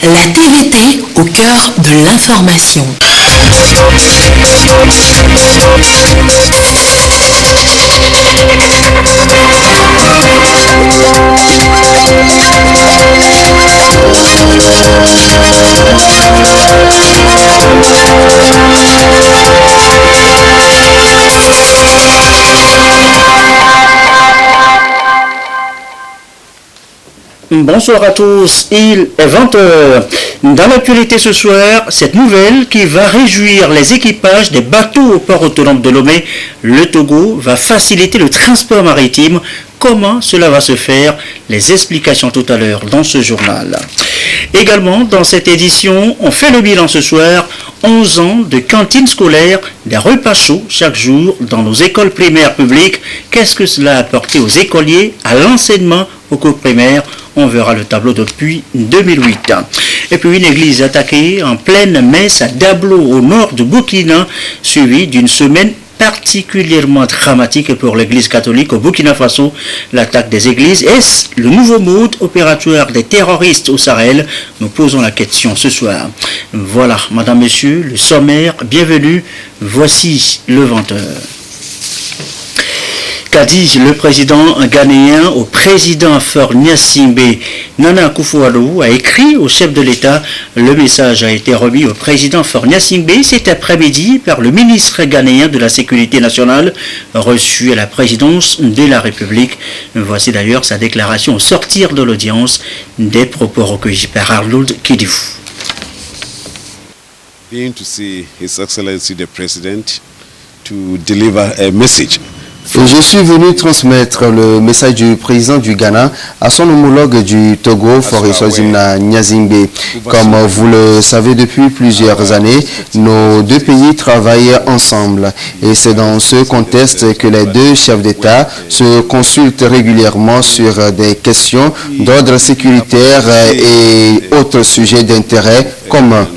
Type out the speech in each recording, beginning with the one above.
La TVT au cœur de l'information. Bonsoir à tous, il est 20h. Dans l'actualité ce soir, cette nouvelle qui va réjouir les équipages des bateaux au port autonome de Lomé. Le Togo va faciliter le transport maritime. Comment cela va se faire? Les explications tout à l'heure dans ce journal. Également, dans cette édition, on fait le bilan ce soir. 11 ans de cantine scolaire, des repas chauds chaque jour dans nos écoles primaires publiques. Qu'est-ce que cela a apporté aux écoliers, à l'enseignement au cours primaire? On verra le tableau depuis 2008. Et puis une église attaquée en pleine messe à Dablo au nord de Burkina, suivie d'une semaine particulièrement dramatique pour l'église catholique au Burkina Faso. L'attaque des églises, est-ce le nouveau mode opératoire des terroristes au Sahel? Nous posons la question ce soir. Voilà, madame, messieurs, le sommaire, bienvenue, voici le 20h. Qu'a dit le président ghanéen au président Faure Gnassingbé? Nana Akufo-Addo a écrit au chef de l'État. Le message a été remis au président Faure Gnassingbé cet après-midi par le ministre ghanéen de la Sécurité nationale, reçu à la présidence de la République. Voici d'ailleurs sa déclaration au sortir de l'audience, des propos recueillis par Arnold Kidifou. Being to see His Excellency the President to deliver a message. Je suis venu transmettre le message du président du Ghana à son homologue du Togo, Faure Gnassingbé. Comme vous le savez, depuis plusieurs années, nos deux pays travaillent ensemble. Et c'est dans ce contexte que les deux chefs d'État se consultent régulièrement sur des questions d'ordre sécuritaire et autres sujets d'intérêt commun.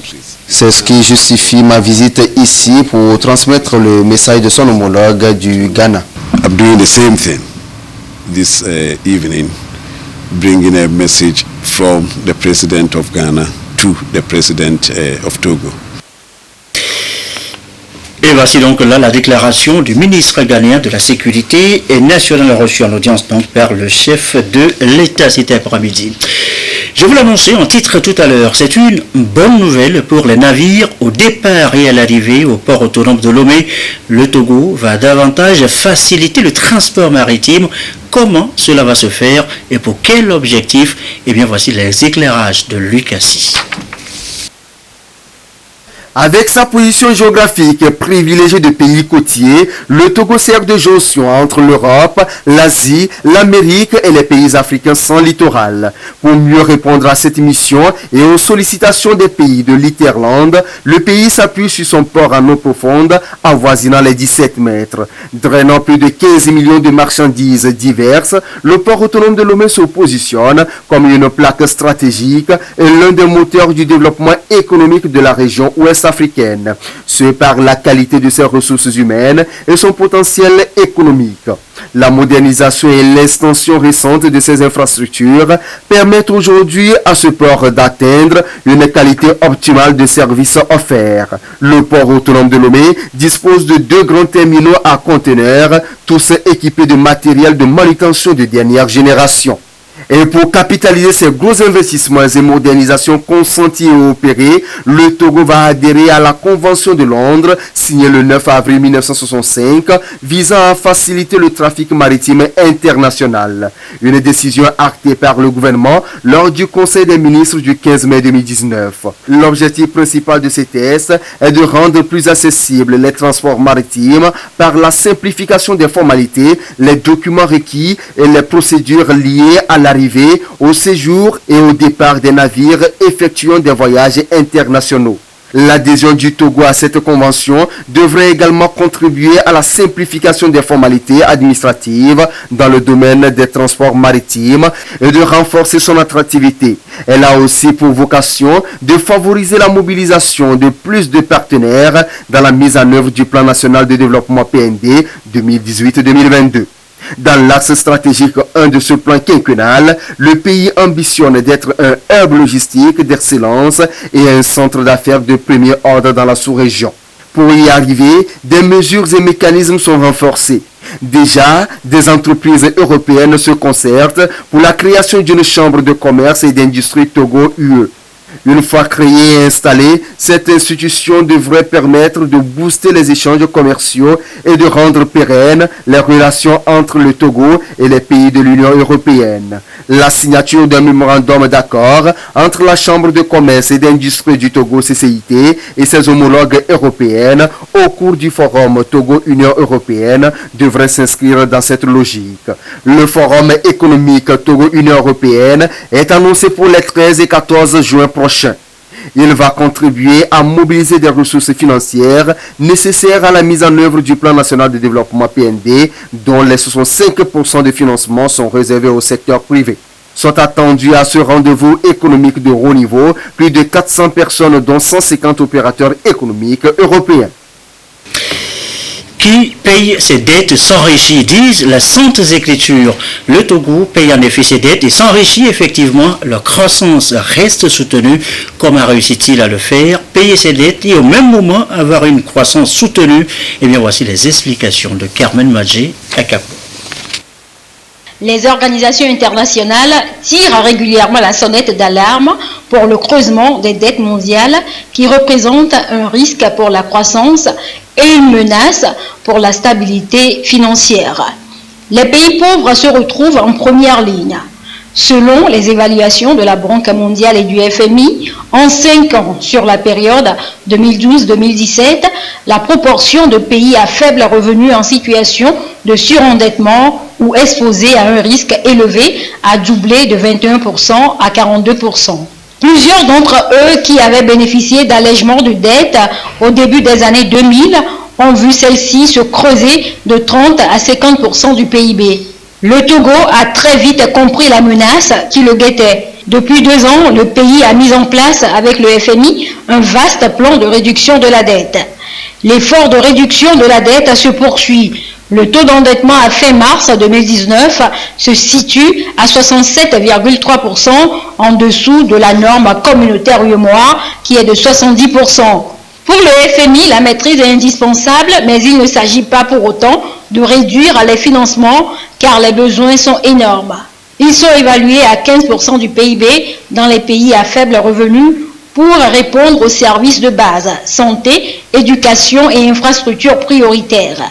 C'est ce qui justifie ma visite ici pour transmettre le message de son homologue du Ghana. I'm doing the same thing this evening, bringing a message from the President of Ghana to the President of Togo. Et voici donc là la déclaration du ministre ghanéen de la Sécurité nationale reçue en audience donc par le chef de l'État cet après-midi. Je vous l'annonçais en titre tout à l'heure, c'est une bonne nouvelle pour les navires au départ et à l'arrivée au port autonome de Lomé. Le Togo va davantage faciliter le transport maritime. Comment cela va se faire et pour quel objectif? Eh bien voici les éclairages de Lucassi. Avec sa position géographique privilégiée de pays côtiers, le Togo sert de jonction entre l'Europe, l'Asie, l'Amérique et les pays africains sans littoral. Pour mieux répondre à cette mission et aux sollicitations des pays de l'Hinterland, le pays s'appuie sur son port en eau profonde avoisinant les 17 mètres. Drainant plus de 15 millions de marchandises diverses, le port autonome de Lomé se positionne comme une plaque stratégique et l'un des moteurs du développement économique de la région ouest africaine, ce par la qualité de ses ressources humaines et son potentiel économique. La modernisation et l'extension récente de ses infrastructures permettent aujourd'hui à ce port d'atteindre une qualité optimale de services offerts. Le port autonome de Lomé dispose de 2 grands terminaux à conteneurs, tous équipés de matériel de manutention de dernière génération. Et pour capitaliser ces gros investissements et modernisations consentis et opérés, le Togo va adhérer à la Convention de Londres, signée le 9 avril 1965, visant à faciliter le trafic maritime international. Une décision actée par le gouvernement lors du Conseil des ministres du 15 mai 2019. L'objectif principal de ces tests est de rendre plus accessibles les transports maritimes par la simplification des formalités, les documents requis et les procédures liées à l'arrivée, au séjour et au départ des navires effectuant des voyages internationaux. L'adhésion du Togo à cette convention devrait également contribuer à la simplification des formalités administratives dans le domaine des transports maritimes et de renforcer son attractivité. Elle a aussi pour vocation de favoriser la mobilisation de plus de partenaires dans la mise en œuvre du Plan national de développement PND 2018-2022. Dans l'axe stratégique 1 de ce plan quinquennal, le pays ambitionne d'être un hub logistique d'excellence et un centre d'affaires de premier ordre dans la sous-région. Pour y arriver, des mesures et mécanismes sont renforcés. Déjà, des entreprises européennes se concertent pour la création d'une chambre de commerce et d'industrie Togo-UE. Une fois créée et installée, cette institution devrait permettre de booster les échanges commerciaux et de rendre pérennes les relations entre le Togo et les pays de l'Union européenne. La signature d'un mémorandum d'accord entre la Chambre de commerce et d'industrie du Togo CCIT et ses homologues européennes au cours du forum Togo-Union européenne devrait s'inscrire dans cette logique. Le forum économique Togo-Union européenne est annoncé pour les 13 et 14 juin prochains. Il va contribuer à mobiliser des ressources financières nécessaires à la mise en œuvre du plan national de développement PND, dont les 65% de financement sont réservés au secteur privé. Sont attendus à ce rendez-vous économique de haut niveau plus de 400 personnes, dont 150 opérateurs économiques européens. Qui paye ses dettes s'enrichit, disent les saintes écritures. Le Togo paye en effet ses dettes et s'enrichit effectivement. Leur croissance reste soutenue. Comment réussit-il à le faire? Payer ses dettes et au même moment avoir une croissance soutenue. Eh bien, voici les explications de Carmen Madjé à Capo. Les organisations internationales tirent régulièrement la sonnette d'alarme pour le creusement des dettes mondiales qui représentent un risque pour la croissance et une menace pour la stabilité financière. Les pays pauvres se retrouvent en première ligne. Selon les évaluations de la Banque mondiale et du FMI, en 5 ans sur la période 2012-2017, la proportion de pays à faible revenu en situation de surendettement ou exposés à un risque élevé a doublé de 21% à 42%. Plusieurs d'entre eux qui avaient bénéficié d'allègements de dettes au début des années 2000 ont vu celle-ci se creuser de 30 à 50% du PIB. Le Togo a très vite compris la menace qui le guettait. Depuis 2 ans, le pays a mis en place avec le FMI un vaste plan de réduction de la dette. L'effort de réduction de la dette se poursuit. Le taux d'endettement à fin mars 2019 se situe à 67,3% en dessous de la norme communautaire UEMOA qui est de 70%. Pour le FMI, la maîtrise est indispensable, mais il ne s'agit pas pour autant de réduire les financements car les besoins sont énormes. Ils sont évalués à 15% du PIB dans les pays à faible revenu pour répondre aux services de base, santé, éducation et infrastructures prioritaires.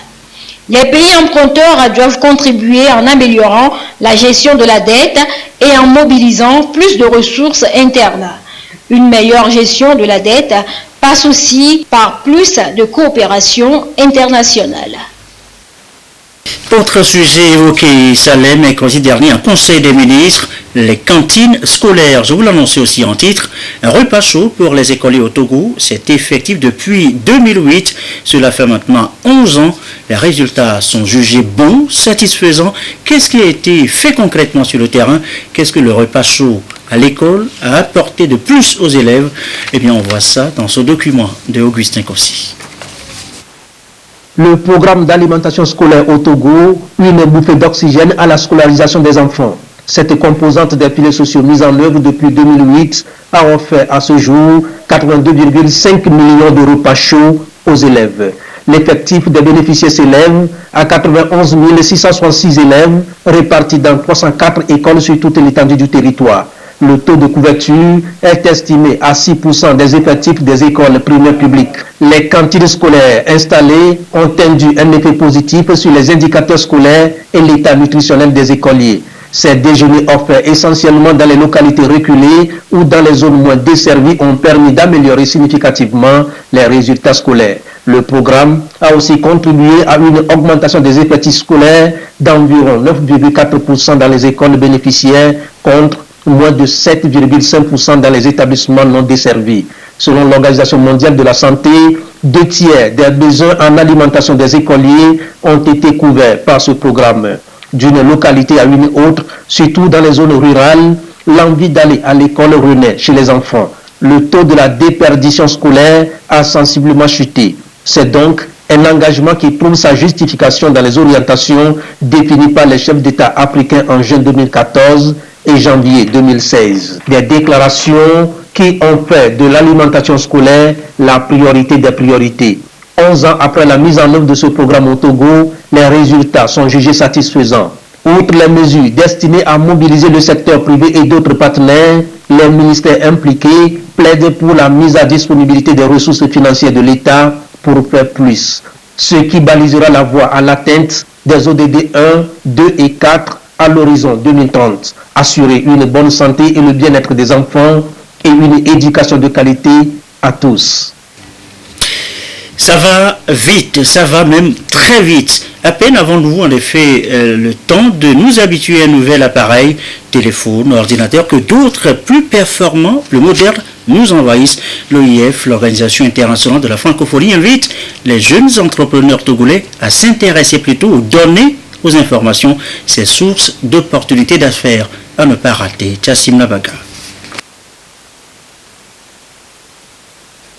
Les pays emprunteurs doivent contribuer en améliorant la gestion de la dette et en mobilisant plus de ressources internes. Une meilleure gestion de la dette passe aussi par plus de coopération internationale. Autre sujet évoqué, Salem, mercredi dernier, un conseil des ministres, les cantines scolaires. Je vous l'annonçais aussi en titre, un repas chaud pour les écoliers au Togo. C'est effectif depuis 2008. Cela fait maintenant 11 ans. Les résultats sont jugés bons, satisfaisants. Qu'est-ce qui a été fait concrètement sur le terrain? Qu'est-ce que le repas chaud à l'école a apporté de plus aux élèves? Eh bien, on voit ça dans ce document de Augustin Kossi. Le programme d'alimentation scolaire au Togo, une bouffée d'oxygène à la scolarisation des enfants. Cette composante des piliers sociaux mise en œuvre depuis 2008 a offert à ce jour 82,5 millions de repas chauds aux élèves. L'effectif des bénéficiaires s'élève à 91 666 élèves répartis dans 304 écoles sur toute l'étendue du territoire. Le taux de couverture est estimé à 6% des effectifs des écoles primaires publiques. Les cantines scolaires installées ont induit un effet positif sur les indicateurs scolaires et l'état nutritionnel des écoliers. Ces déjeuners offerts essentiellement dans les localités reculées ou dans les zones moins desservies ont permis d'améliorer significativement les résultats scolaires. Le programme a aussi contribué à une augmentation des effectifs scolaires d'environ 9,4% dans les écoles bénéficiaires contre moins de 7,5% dans les établissements non desservis. Selon l'Organisation mondiale de la santé, 2 tiers des besoins en alimentation des écoliers ont été couverts par ce programme. D'une localité à une autre, surtout dans les zones rurales, l'envie d'aller à l'école renaît chez les enfants. Le taux de la déperdition scolaire a sensiblement chuté. C'est donc Un engagement qui trouve sa justification dans les orientations définies par les chefs d'État africains en juin 2014 et janvier 2016. Des déclarations qui ont fait de l'alimentation scolaire la priorité des priorités. 11 ans après la mise en œuvre de ce programme au Togo, les résultats sont jugés satisfaisants. Outre les mesures destinées à mobiliser le secteur privé et d'autres partenaires, les ministères impliqués plaident pour la mise à disponibilité des ressources financières de l'État pour faire plus, ce qui balisera la voie à l'atteinte des ODD 1, 2 et 4 à l'horizon 2030. Assurer une bonne santé et le bien-être des enfants et une éducation de qualité à tous. Ça va vite, ça va même très vite. À peine avons-nous en effet le temps de nous habituer à un nouvel appareil, téléphone, ordinateur, que d'autres plus performants, plus modernes, nous envahissent. L'OIF, l'Organisation internationale de la francophonie, invite les jeunes entrepreneurs togolais à s'intéresser plutôt aux données, aux informations, ces sources d'opportunités d'affaires à ne pas rater. Chassim Nabaga.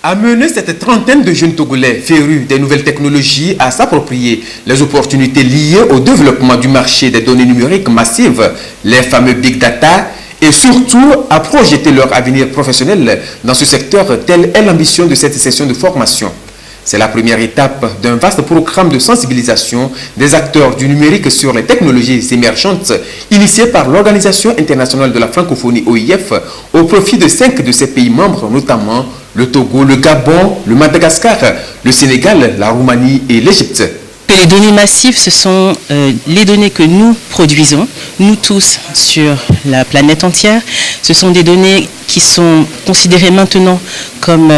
Amener cette trentaine de jeunes Togolais férus des nouvelles technologies à s'approprier les opportunités liées au développement du marché des données numériques massives, les fameux Big Data, et surtout à projeter leur avenir professionnel dans ce secteur, telle est l'ambition de cette session de formation. C'est la première étape d'un vaste programme de sensibilisation des acteurs du numérique sur les technologies émergentes initié par l'Organisation internationale de la francophonie OIF au profit de 5 de ses pays membres, notamment le Togo, le Gabon, le Madagascar, le Sénégal, la Roumanie et l'Égypte. Les données massives, ce sont les données que nous produisons, nous tous, sur la planète entière. Ce sont des données qui sont considérées maintenant comme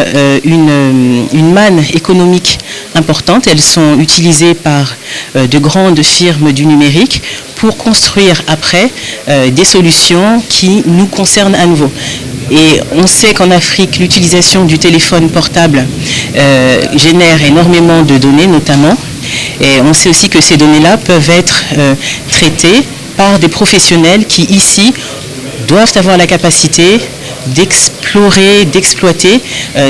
une manne économique importante. Elles sont utilisées par de grandes firmes du numérique pour construire après des solutions qui nous concernent à nouveau. Et on sait qu'en Afrique, l'utilisation du téléphone portable génère énormément de données, notamment. Et on sait aussi que ces données-là peuvent être traitées par des professionnels qui, ici, doivent avoir la capacité d'explorer, d'exploiter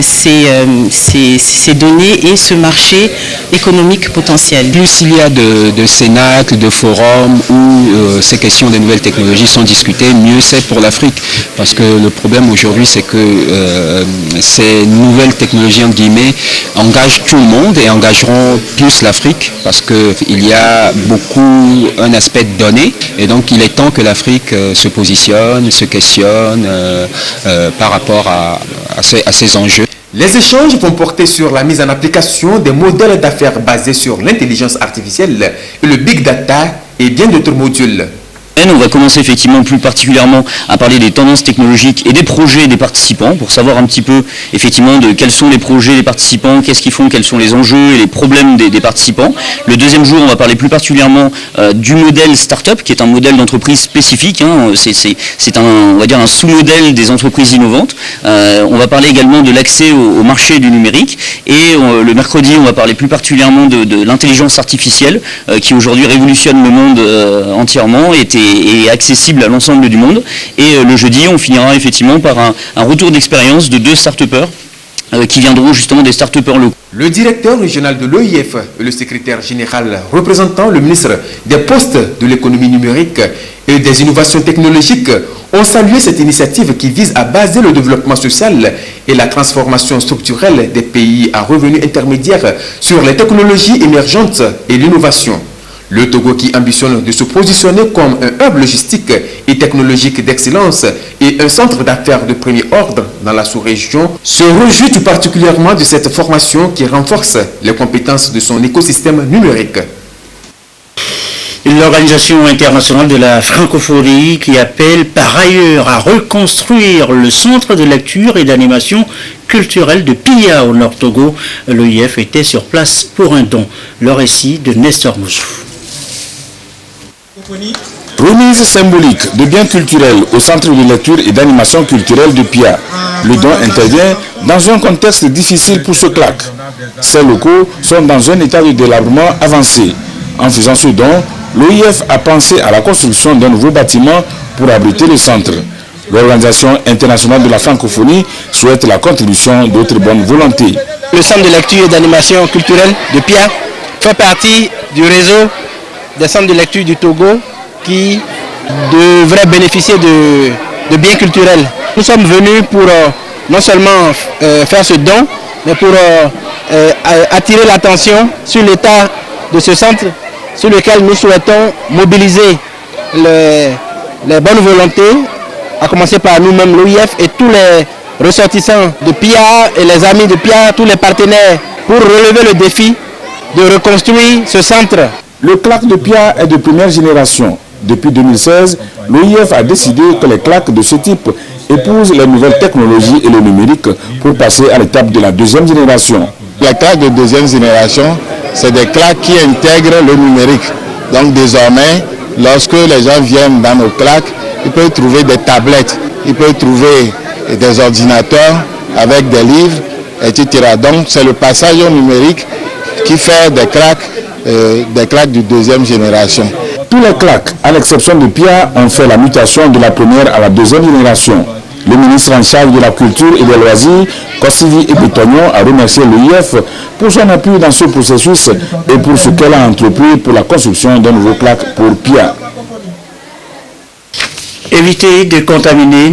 ces données et ce marché économique potentiel. Plus il y a de cénacles, de forums où ces questions des nouvelles technologies sont discutées, mieux c'est pour l'Afrique. Parce que le problème aujourd'hui, c'est que ces nouvelles technologies, entre guillemets, engagent tout le monde et engageront plus l'Afrique parce qu'il y a beaucoup un aspect de données. Et donc il est temps que l'Afrique se positionne, se questionne par rapport à ces enjeux. Les échanges vont porter sur la mise en application des modèles d'affaires basés sur l'intelligence artificielle et le big data et bien d'autres modules. On va commencer effectivement plus particulièrement à parler des tendances technologiques et des projets des participants pour savoir un petit peu effectivement de quels sont les projets des participants, qu'est-ce qu'ils font, quels sont les enjeux et les problèmes des participants. Le deuxième jour, on va parler plus particulièrement du modèle start-up qui est un modèle d'entreprise spécifique. C'est on va dire un sous-modèle des entreprises innovantes. On va parler également de l'accès au marché du numérique et le mercredi, on va parler plus particulièrement de l'intelligence artificielle qui aujourd'hui révolutionne le monde entièrement et accessible à l'ensemble du monde. Et le jeudi, on finira effectivement par un retour d'expérience de 2 start-upers qui viendront justement des start-upers locaux. Le directeur régional de l'OIF et le secrétaire général représentant le ministre des Postes, de l'économie numérique et des innovations technologiques ont salué cette initiative qui vise à baser le développement social et la transformation structurelle des pays à revenus intermédiaires sur les technologies émergentes et l'innovation. Le Togo, qui ambitionne de se positionner comme un hub logistique et technologique d'excellence et un centre d'affaires de premier ordre dans la sous-région, se réjouit tout particulièrement de cette formation qui renforce les compétences de son écosystème numérique. L'Organisation internationale de la francophonie qui appelle par ailleurs à reconstruire le centre de lecture et d'animation culturelle de Pia au Nord Togo. L'OIF était sur place pour un don. Le récit de Nestor Moussou. Remise symbolique de biens culturels au centre de lecture et d'animation culturelle de Pia. Le don intervient dans un contexte difficile pour ce CLAC. Ces locaux sont dans un état de délabrement avancé. En faisant ce don, l'OIF a pensé à la construction d'un nouveau bâtiment pour abriter le centre. L'Organisation internationale de la francophonie souhaite la contribution d'autres bonnes volontés. Le centre de lecture et d'animation culturelle de PIA fait partie du réseau des centres de lecture du Togo qui devraient bénéficier de biens culturels. Nous sommes venus pour non seulement faire ce don, mais pour attirer l'attention sur l'état de ce centre sur lequel nous souhaitons mobiliser les bonnes volontés, à commencer par nous-mêmes, l'OIF et tous les ressortissants de PIA et les amis de PIA, tous les partenaires, pour relever le défi de reconstruire ce centre. Le CLAC de PIA est de première génération. Depuis 2016, l'OIF a décidé que les CLAC de ce type épousent les nouvelles technologies et le numérique pour passer à l'étape de la deuxième génération. Les CLAC de deuxième génération, c'est des CLAC qui intègrent le numérique. Donc désormais, lorsque les gens viennent dans nos CLAC, ils peuvent trouver des tablettes, ils peuvent trouver des ordinateurs avec des livres, etc. Donc c'est le passage au numérique qui fait des CLAC de deuxième génération. Tous les CLAC, à l'exception de PIA, ont fait la mutation de la première à la deuxième génération. Le ministre en charge de la culture et des loisirs, Kossili Ebetognon, a remercié l'OIF pour son appui dans ce processus et pour ce qu'elle a entrepris pour la construction d'un nouveau CLAC pour PIA. Éviter de contaminer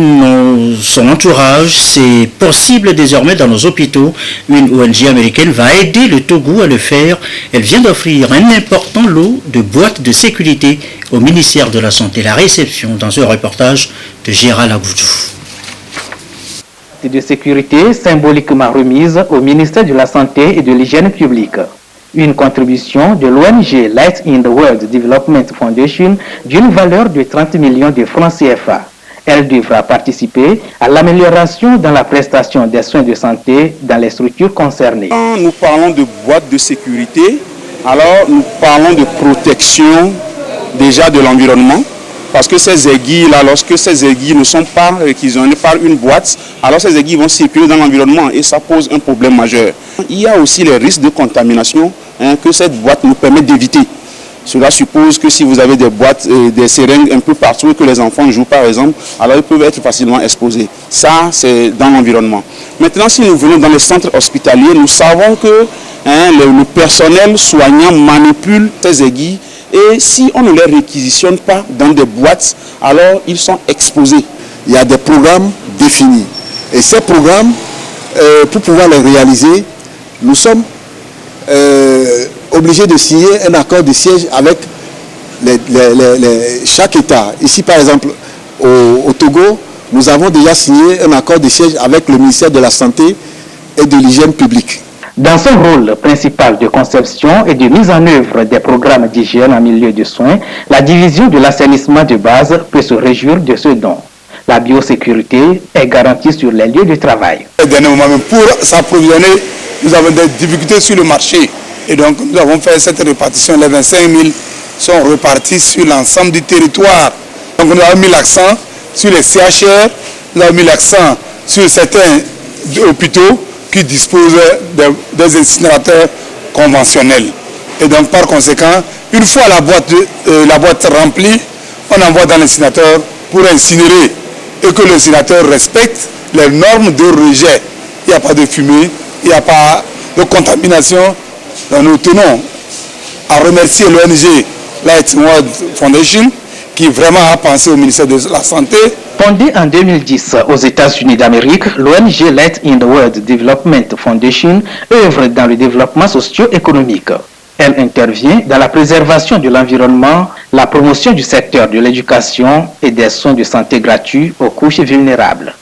son entourage, c'est possible désormais dans nos hôpitaux. Une ONG américaine va aider le Togo à le faire. Elle vient d'offrir un important lot de boîtes de sécurité au ministère de la Santé. La réception dans un reportage de Gérald Agoudou. De sécurité symboliquement remise au ministère de la Santé et de l'Hygiène publique. Une contribution de l'ONG Light in the World Development Foundation d'une valeur de 30 millions de francs CFA. Elle devra participer à l'amélioration dans la prestation des soins de santé dans les structures concernées. Quand nous parlons de boîtes de sécurité, alors nous parlons de protection déjà de l'environnement. Parce que ces aiguilles-là, lorsque ces aiguilles ne sont pas réquisitionnées par une boîte, alors ces aiguilles vont circuler dans l'environnement et ça pose un problème majeur. Il y a aussi les risques de contamination que cette boîte nous permet d'éviter. Cela suppose que si vous avez des boîtes, des seringues un peu partout et que les enfants jouent par exemple, alors ils peuvent être facilement exposés. Ça, c'est dans l'environnement. Maintenant, si nous venons dans les centres hospitaliers, nous savons que le personnel soignant manipule ces aiguilles. Et si on ne les réquisitionne pas dans des boîtes, alors ils sont exposés. Il y a des programmes définis. Et ces programmes, pour pouvoir les réaliser, nous sommes obligés de signer un accord de siège avec chaque État. Ici, par exemple, au Togo, nous avons déjà signé un accord de siège avec le ministère de la Santé et de l'Hygiène publique. Dans son rôle principal de conception et de mise en œuvre des programmes d'hygiène en milieu de soins, la division de l'assainissement de base peut se réjouir de ce don. La biosécurité est garantie sur les lieux de travail. Pour s'approvisionner, nous avons des difficultés sur le marché. Et donc nous avons fait cette répartition. Les 25 000 sont repartis sur l'ensemble du territoire. Donc nous avons mis l'accent sur les CHR, nous avons mis l'accent sur certains hôpitaux qui disposent des incinérateurs conventionnels. Et donc par conséquent, une fois la boîte remplie, on envoie dans l'incinérateur pour incinérer et que l'incinérateur respecte les normes de rejet. Il n'y a pas de fumée, il n'y a pas de contamination. Donc nous tenons à remercier l'ONG Light World Foundation qui vraiment a pensé au ministère de la Santé. Fondée en 2010 aux États-Unis d'Amérique, l'ONG Light in the World Development Foundation œuvre dans le développement socio-économique. Elle intervient dans la préservation de l'environnement, la promotion du secteur de l'éducation et des soins de santé gratuits aux couches vulnérables.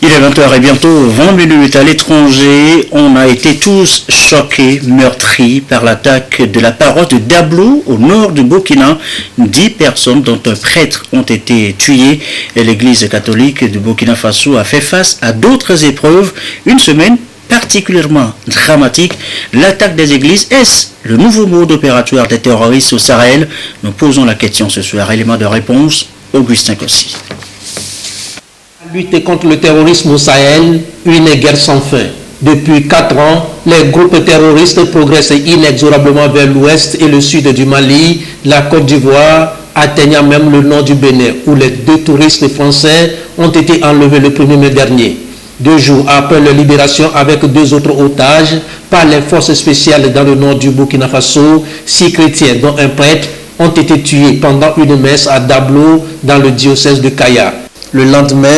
Il est 20h et bientôt 20 minutes à l'étranger. On a été tous choqués, meurtris par l'attaque de la paroisse de Dablo au nord du Burkina. 10 personnes dont un prêtre ont été tuées. Et l'église catholique du Burkina Faso a fait face à d'autres épreuves. Une semaine particulièrement dramatique. L'attaque des églises, est-ce le nouveau mode opératoire des terroristes au Sahel? Nous posons la question ce soir. Élément de réponse, Augustin Kossi. Lutter contre le terrorisme au Sahel, une guerre sans fin. Depuis 4 ans, les groupes terroristes progressent inexorablement vers l'ouest et le sud du Mali, la Côte d'Ivoire, atteignant même le nord du Bénin, où les 2 touristes français ont été enlevés le 1er mai dernier. 2 jours après leur libération avec 2 autres otages par les forces spéciales dans le nord du Burkina Faso, 6 chrétiens, dont un prêtre, ont été tués pendant une messe à Dablo dans le diocèse de Kaya. Le lendemain,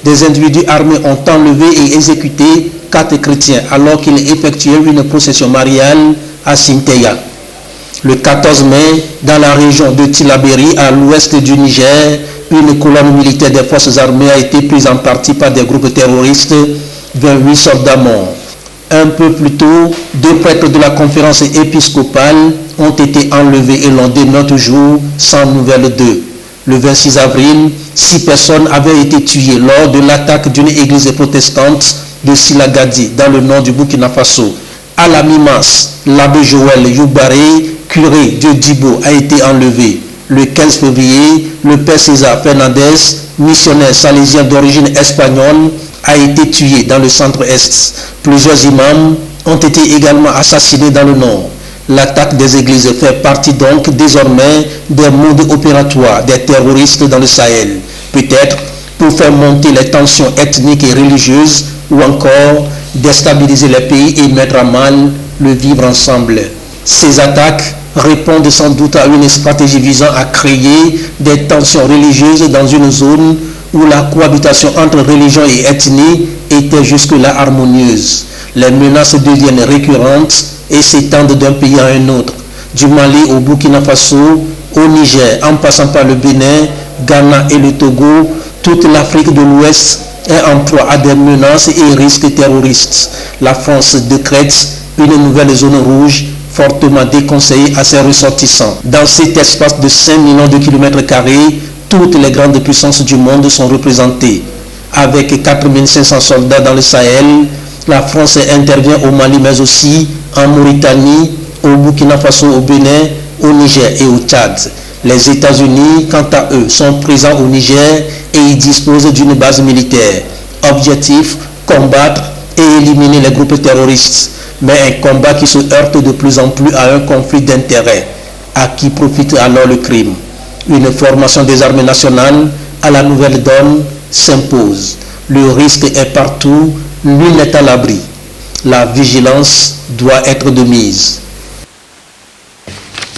des individus armés ont enlevé et exécuté 4 chrétiens alors qu'ils effectuaient une procession mariale à Sinteya. Le 14 mai, dans la région de Tillabéri, à l'ouest du Niger, une colonne militaire des forces armées a été prise en partie par des groupes terroristes, 28 soldats morts. Un peu plus tôt, 2 prêtres de la conférence épiscopale ont été enlevés et l'on dénote toujours sans nouvelles d'eux. Le 26 avril, 6 personnes avaient été tuées lors de l'attaque d'une église protestante de Silagadi dans le nord du Burkina Faso. À la mi-mars, l'abbé Joël Youbaré, curé de Dibo, a été enlevé. Le 15 février, le père César Fernandez, missionnaire salésien d'origine espagnole, a été tué dans le centre-est. Plusieurs imams ont été également assassinés dans le nord. L'attaque des églises fait partie donc désormais des modes opératoires des terroristes dans le Sahel. Peut-être pour faire monter les tensions ethniques et religieuses ou encore déstabiliser les pays et mettre à mal le vivre ensemble. Ces attaques répondent sans doute à une stratégie visant à créer des tensions religieuses dans une zone où la cohabitation entre religion et ethnie était jusque-là harmonieuse. Les menaces deviennent récurrentes et s'étendent d'un pays à un autre, du Mali au Burkina Faso, au Niger, en passant par le Bénin, Ghana et le Togo. Toute l'Afrique de l'Ouest est en proie à des menaces et risques terroristes. La France décrète une nouvelle zone rouge fortement déconseillée à ses ressortissants. Dans cet espace de 5 millions de kilomètres carrés, toutes les grandes puissances du monde sont représentées. Avec 4500 soldats dans le Sahel, la France intervient au Mali, mais aussi en Mauritanie, au Burkina Faso, au Bénin, au Niger et au Tchad. Les États-Unis, quant à eux, sont présents au Niger et y disposent d'une base militaire. Objectif, combattre et éliminer les groupes terroristes. Mais un combat qui se heurte de plus en plus à un conflit d'intérêts. À qui profite alors le crime? Une formation des armées nationales à la nouvelle donne s'impose. Le risque est partout, nul n'est à l'abri. La vigilance doit être de mise.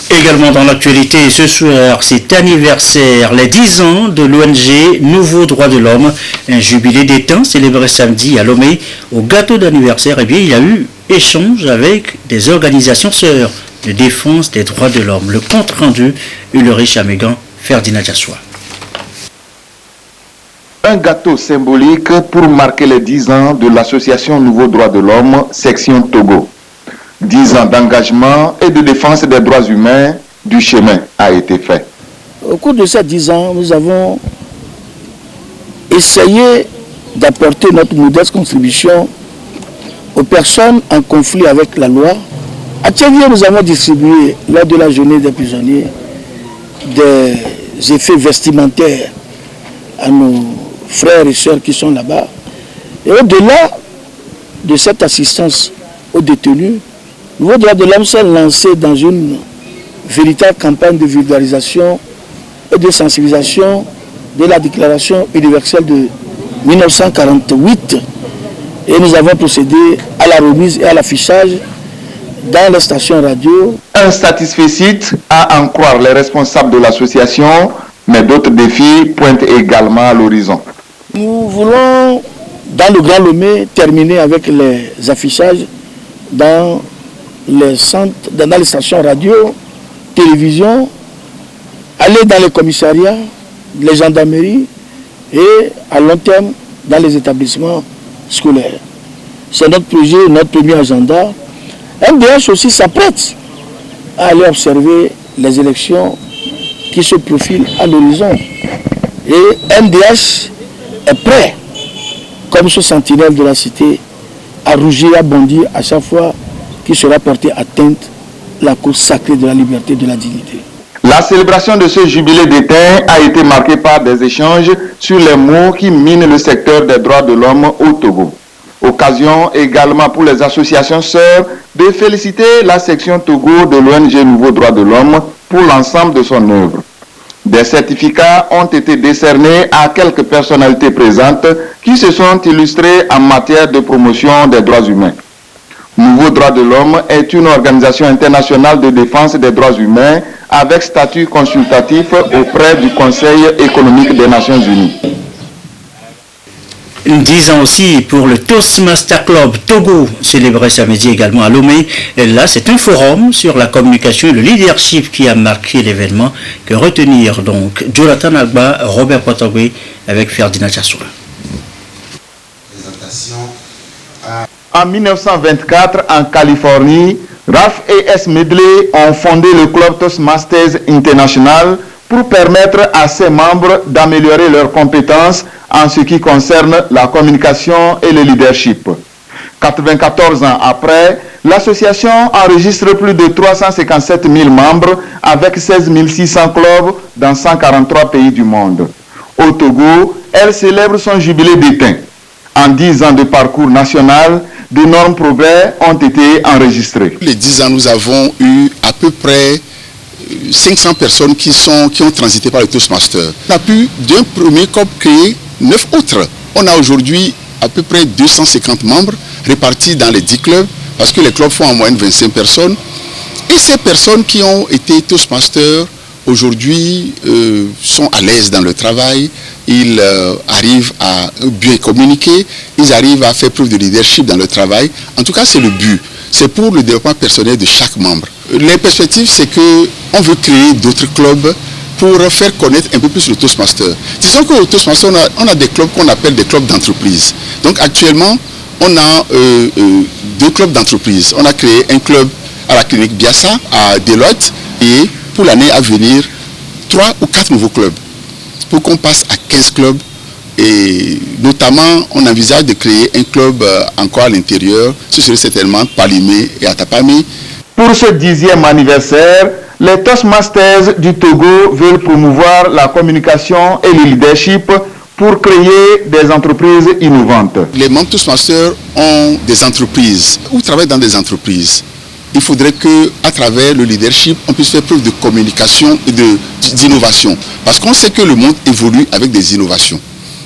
Également dans l'actualité ce soir, c'est anniversaire, les 10 ans de l'ONG Nouveau Droit de l'Homme, un jubilé d'étain célébré samedi à Lomé. Au gâteau d'anniversaire, il y a eu échange avec des organisations sœurs de défense des droits de l'homme. Le compte rendu, Ulrich Amégan, Ferdinand Jassoua. Un gâteau symbolique pour marquer les 10 ans de l'association Nouveau Droit de l'Homme, section Togo. 10 ans d'engagement et de défense des droits humains, du chemin a été fait. Au cours de ces 10 ans, nous avons essayé d'apporter notre modeste contribution aux personnes en conflit avec la loi. À Tchévier, nous avons distribué, lors de la journée des prisonniers, des effets vestimentaires à nos frères et sœurs qui sont là-bas. Et au-delà de cette assistance aux détenus, le Nouveau Droit de l'Homme s'est lancé dans une véritable campagne de vulgarisation et de sensibilisation de la Déclaration universelle de 1948. Et nous avons procédé à la remise et à l'affichage dans les stations radio. Un satisfecit à en croire les responsables de l'association, mais d'autres défis pointent également à l'horizon. Nous voulons, dans le Grand Lomé, terminer avec les affichages dans les centres, dans les stations radio, télévision, aller dans les commissariats, les gendarmeries et à long terme dans les établissements scolaires. C'est notre projet, notre premier agenda. MDH aussi s'apprête à aller observer les élections qui se profilent à l'horizon. Et MDH est prêt, comme ce sentinelle de la cité, à rougir, à bondir à chaque fois qu'il sera porté atteinte la cause sacrée de la liberté et de la dignité. La célébration de ce jubilé d'étain a été marquée par des échanges sur les maux qui minent le secteur des droits de l'homme au Togo. Occasion également pour les associations sœurs de féliciter la section Togo de l'ONG Nouveau Droit de l'Homme pour l'ensemble de son œuvre. Des certificats ont été décernés à quelques personnalités présentes qui se sont illustrées en matière de promotion des droits humains. Nouveau Droit de l'Homme est une organisation internationale de défense des droits humains avec statut consultatif auprès du Conseil économique des Nations Unies. 10 ans aussi pour le Toastmaster Club Togo, célébré samedi également à Lomé. Et là, c'est un forum sur la communication et le leadership qui a marqué l'événement. Que retenir donc Jonathan Agba, Robert Potogwe avec Ferdinand Chassoua. En 1924, en Californie, Ralph et S. Medley ont fondé le club Toastmasters International pour permettre à ses membres d'améliorer leurs compétences en ce qui concerne la communication et le leadership. 94 ans après, l'association enregistre plus de 357 000 membres avec 16 600 clubs dans 143 pays du monde. Au Togo, elle célèbre son jubilé d'éteint. En 10 ans de parcours national, d'énormes progrès ont été enregistrés. Les 10 ans, nous avons eu à peu près 500 personnes qui ont transité par le Toastmaster. On a pu d'un premier club créer 9 autres. On a aujourd'hui à peu près 250 membres répartis dans les 10 clubs parce que les clubs font en moyenne 25 personnes. Et ces personnes qui ont été Toastmasters aujourd'hui sont à l'aise dans le travail, ils arrivent à bien communiquer, ils arrivent à faire preuve de leadership dans le travail. En tout cas, c'est le but. C'est pour le développement personnel de chaque membre. Les perspectives, c'est qu'on veut créer d'autres clubs pour faire connaître un peu plus le Toastmaster. Disons qu'au Toastmaster, on a des clubs qu'on appelle des clubs d'entreprise. Donc actuellement, on a 2 clubs d'entreprise. On a créé un club à la clinique Biassa, à Deloitte, et pour l'année à venir, 3 ou 4 nouveaux clubs, pour qu'on passe à 15 clubs. Et notamment, on envisage de créer un club encore à l'intérieur, ce serait certainement Palimé et Atapamé. Pour ce 10e anniversaire, les Toastmasters du Togo veulent promouvoir la communication et le leadership pour créer des entreprises innovantes. Les membres Toastmasters ont des entreprises ou travaillent dans des entreprises. Il faudrait qu'à travers le leadership, on puisse faire preuve de communication et d'innovation. Parce qu'on sait que le monde évolue avec des innovations.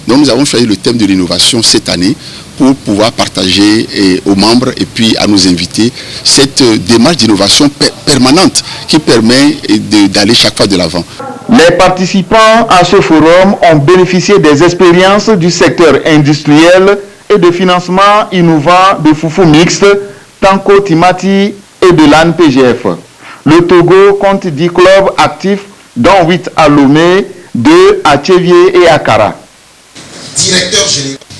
Donc nous avons choisi le thème de l'innovation cette année pour pouvoir partager aux membres et puis à nos invités cette démarche d'innovation permanente qui permet d'aller chaque fois de l'avant. Les participants à ce forum ont bénéficié des expériences du secteur industriel et de financement innovant de Foufou Mixte, Tanko Timati et de l'ANPGF. Le Togo compte 10 clubs actifs, dont 8 à Lomé, 2 à Tchévié et à Kara.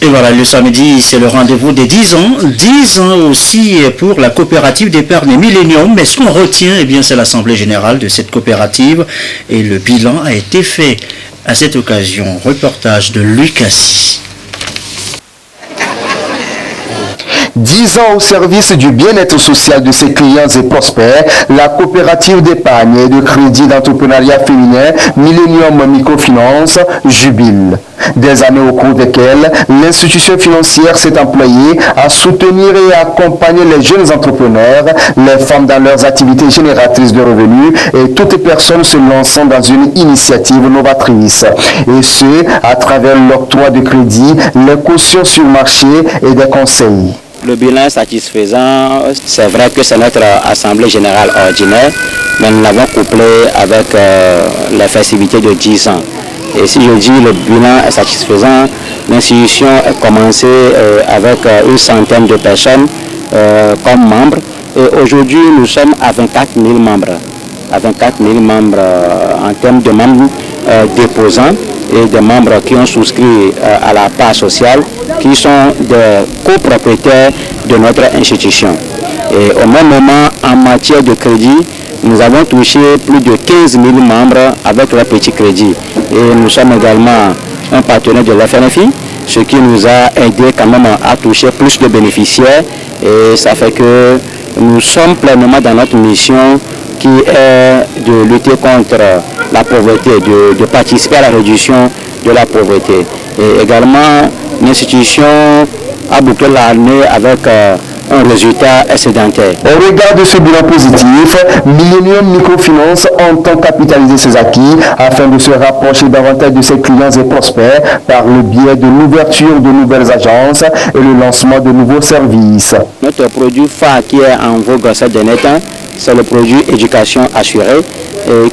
Et voilà, le samedi, c'est le rendez-vous des 10 ans. 10 ans aussi pour la coopérative d'épargne Millennium. Mais ce qu'on retient, eh bien, c'est l'assemblée générale de cette coopérative. Et le bilan a été fait à cette occasion. Reportage de Luc Assis. 10 ans au service du bien-être social de ses clients et prospères, la coopérative d'épargne et de crédit d'entrepreneuriat féminin Millennium Microfinance jubile. Des années au cours desquelles l'institution financière s'est employée à soutenir et à accompagner les jeunes entrepreneurs, les femmes dans leurs activités génératrices de revenus et toutes les personnes se lançant dans une initiative novatrice. Et ce, à travers l'octroi de crédit, les cautions sur marché et des conseils. Le bilan est satisfaisant. C'est vrai que c'est notre assemblée générale ordinaire, mais nous l'avons couplé avec les festivités de 10 ans. Et si je dis le bilan est satisfaisant, l'institution a commencé avec une centaine de personnes comme membres. Et aujourd'hui, nous sommes à 24 000 membres. À 24 000 membres en termes de membres déposants et des membres qui ont souscrit à la part sociale, qui sont des copropriétaires de notre institution. Et au même moment, en matière de crédit, nous avons touché plus de 15 000 membres avec le petit crédit. Et nous sommes également un partenaire de l'FNFI, ce qui nous a aidé quand même à toucher plus de bénéficiaires. Et ça fait que nous sommes pleinement dans notre mission qui est de lutter contre la pauvreté, de participer à la réduction de la pauvreté. Et également, l'institution a bouclé l'année avec un résultat excédentaire. Au regard de ce bilan positif, Millennium Microfinance entend capitaliser ses acquis afin de se rapprocher davantage de ses clients et prospects par le biais de l'ouverture de nouvelles agences et le lancement de nouveaux services. Notre produit phare qui est en vogue ces derniers temps, c'est le produit éducation assurée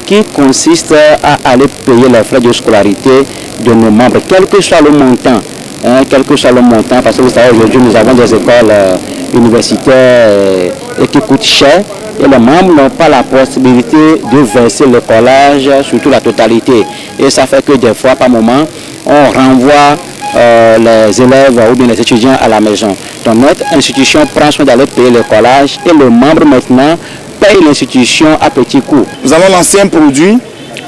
qui consiste à aller payer les frais de scolarité de nos membres, quel que soit le montant. Parce que vous savez, aujourd'hui nous avons des écoles universitaires et qui coûtent cher et les membres n'ont pas la possibilité de verser le collège sur toute la totalité. Et ça fait que des fois, par moment, on renvoie les élèves ou bien les étudiants à la maison. Donc notre institution prend soin d'aller payer le collège et le membre maintenant paye l'institution à petits coûts. Nous avons lancé un produit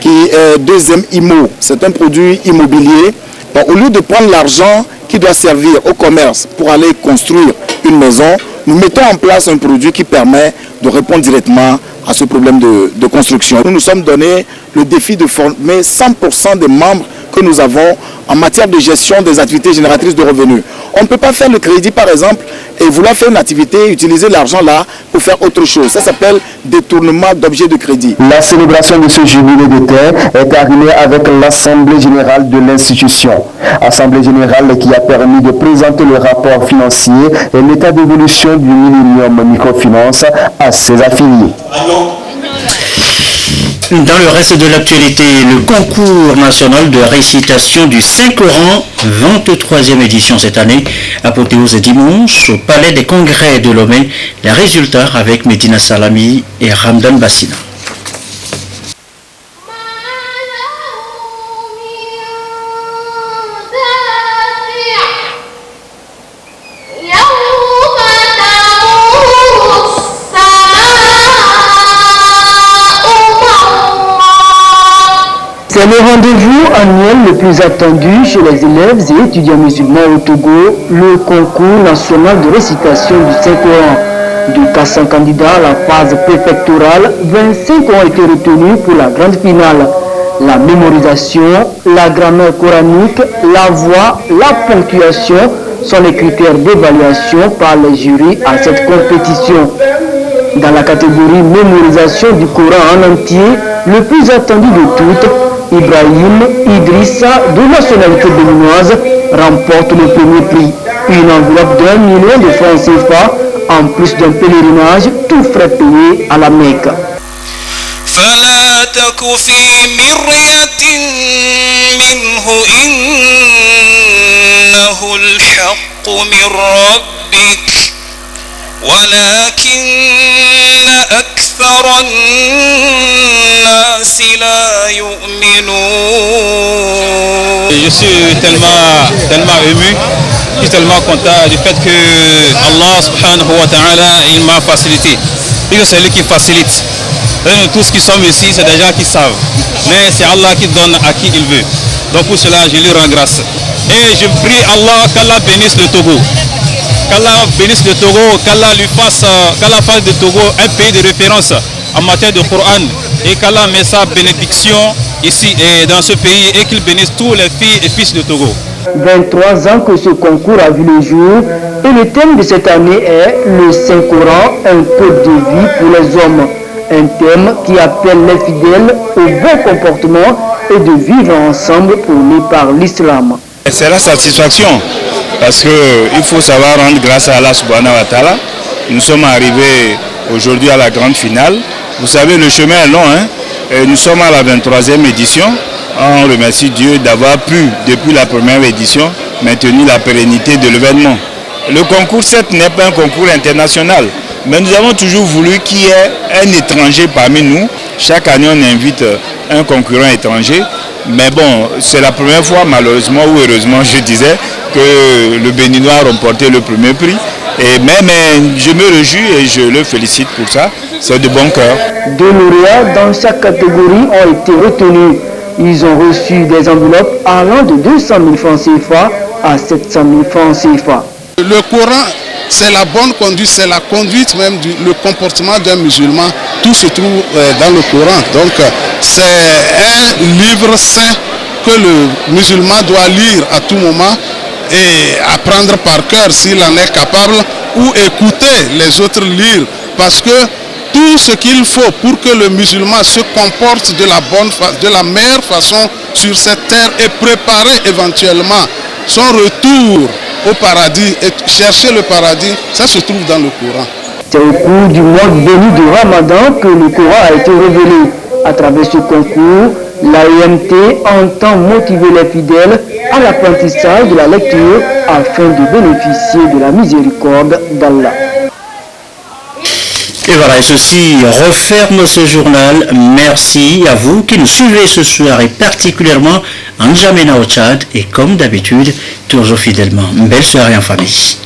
qui est deuxième IMO. C'est un produit immobilier. Donc, au lieu de prendre l'argent qui doit servir au commerce pour aller construire une maison, nous mettons en place un produit qui permet de répondre directement à ce problème de construction. Nous nous sommes donné le défi de former 100% des membres que nous avons en matière de gestion des activités génératrices de revenus. On ne peut pas faire le crédit par exemple et vouloir faire une activité, utiliser l'argent là pour faire autre chose. Ça s'appelle détournement d'objets de crédit. La célébration de ce jubilé de terre est arrivée avec l'Assemblée générale de l'institution. Assemblée générale qui a permis de présenter le rapport financier et l'état d'évolution du Millennium Microfinance à ses affiliés. Dans le reste de l'actualité, le concours national de récitation du Saint-Coran, 23e édition cette année, apothéose dimanche au Palais des Congrès de Lomé. Les résultats avec Medina Salami et Ramdan Bassina. C'est le rendez-vous annuel le plus attendu chez les élèves et étudiants musulmans au Togo, le concours national de récitation du Saint-Coran. De 400 candidats à la phase préfectorale, 25 ont été retenus pour la grande finale. La mémorisation, la grammaire coranique, la voix, la ponctuation sont les critères d'évaluation par les jurys à cette compétition. Dans la catégorie mémorisation du Coran en entier, le plus attendu de toutes, Ibrahim Idrissa, de nationalité béninoise, remporte le premier prix. Une enveloppe d'1 million de francs CFA, en plus d'un pèlerinage, tout frais payé à la Mecque. فلا تك في مرية منه إنه الحق من ربك ولكن أكثر الناس لا يؤمنون. Je suis tellement ému, je suis tellement content du fait que Allah subhanahu wa ta'ala il m'a facilité. Et c'est lui qui facilite. Et tous qui sommes ici, c'est des gens qui savent. Mais c'est Allah qui donne à qui il veut. Donc pour cela, je lui rends grâce. Et je prie Allah qu'Allah bénisse le Togo. Qu'Allah bénisse le Togo, qu'Allah fasse de Togo un pays de référence en matière de Coran. Et qu'Allah met sa bénédiction ici et dans ce pays et qu'il bénisse tous les filles et fils de Togo. 23 ans que ce concours a vu le jour et le thème de cette année est le Saint-Coran, un code de vie pour les hommes. Un thème qui appelle les fidèles au bon comportement et de vivre ensemble prôné par l'islam. C'est la satisfaction parce qu'il faut savoir rendre grâce à Allah subhanahu wa ta'ala. Nous sommes arrivés aujourd'hui à la grande finale. Vous savez, le chemin est long, hein? Et nous sommes à la 23e édition. On remercie Dieu d'avoir pu, depuis la première édition, maintenir la pérennité de l'événement. Le concours, certes, n'est pas un concours international, mais nous avons toujours voulu qu'il y ait un étranger parmi nous. Chaque année, on invite un concurrent étranger. Mais bon, c'est la première fois, malheureusement ou heureusement, je disais, que le Béninois a remporté le premier prix. Et même, je me réjouis et je le félicite pour ça. C'est de bon cœur. Deux lauréats dans chaque catégorie ont été retenus. Ils ont reçu des enveloppes allant de 200 000 francs CFA à 700 000 francs CFA. Le Coran, c'est la bonne conduite, c'est la conduite même, le comportement d'un musulman. Tout se trouve dans le Coran. Donc, c'est un livre saint que le musulman doit lire à tout moment et apprendre par cœur s'il en est capable ou écouter les autres lire, parce que tout ce qu'il faut pour que le musulman se comporte de la meilleure façon sur cette terre et préparer éventuellement son retour au paradis et chercher le paradis, ça se trouve dans le Coran. C'est au cours du mois béni du Ramadan que le Coran a été révélé. À travers ce concours, l'AEMT entend motiver les fidèles à l'apprentissage de la lecture afin de bénéficier de la miséricorde d'Allah. Et voilà, et ceci referme ce journal. Merci à vous qui nous suivez ce soir et particulièrement en N'Djamena au Tchad et comme d'habitude, toujours fidèlement. Une belle soirée en famille.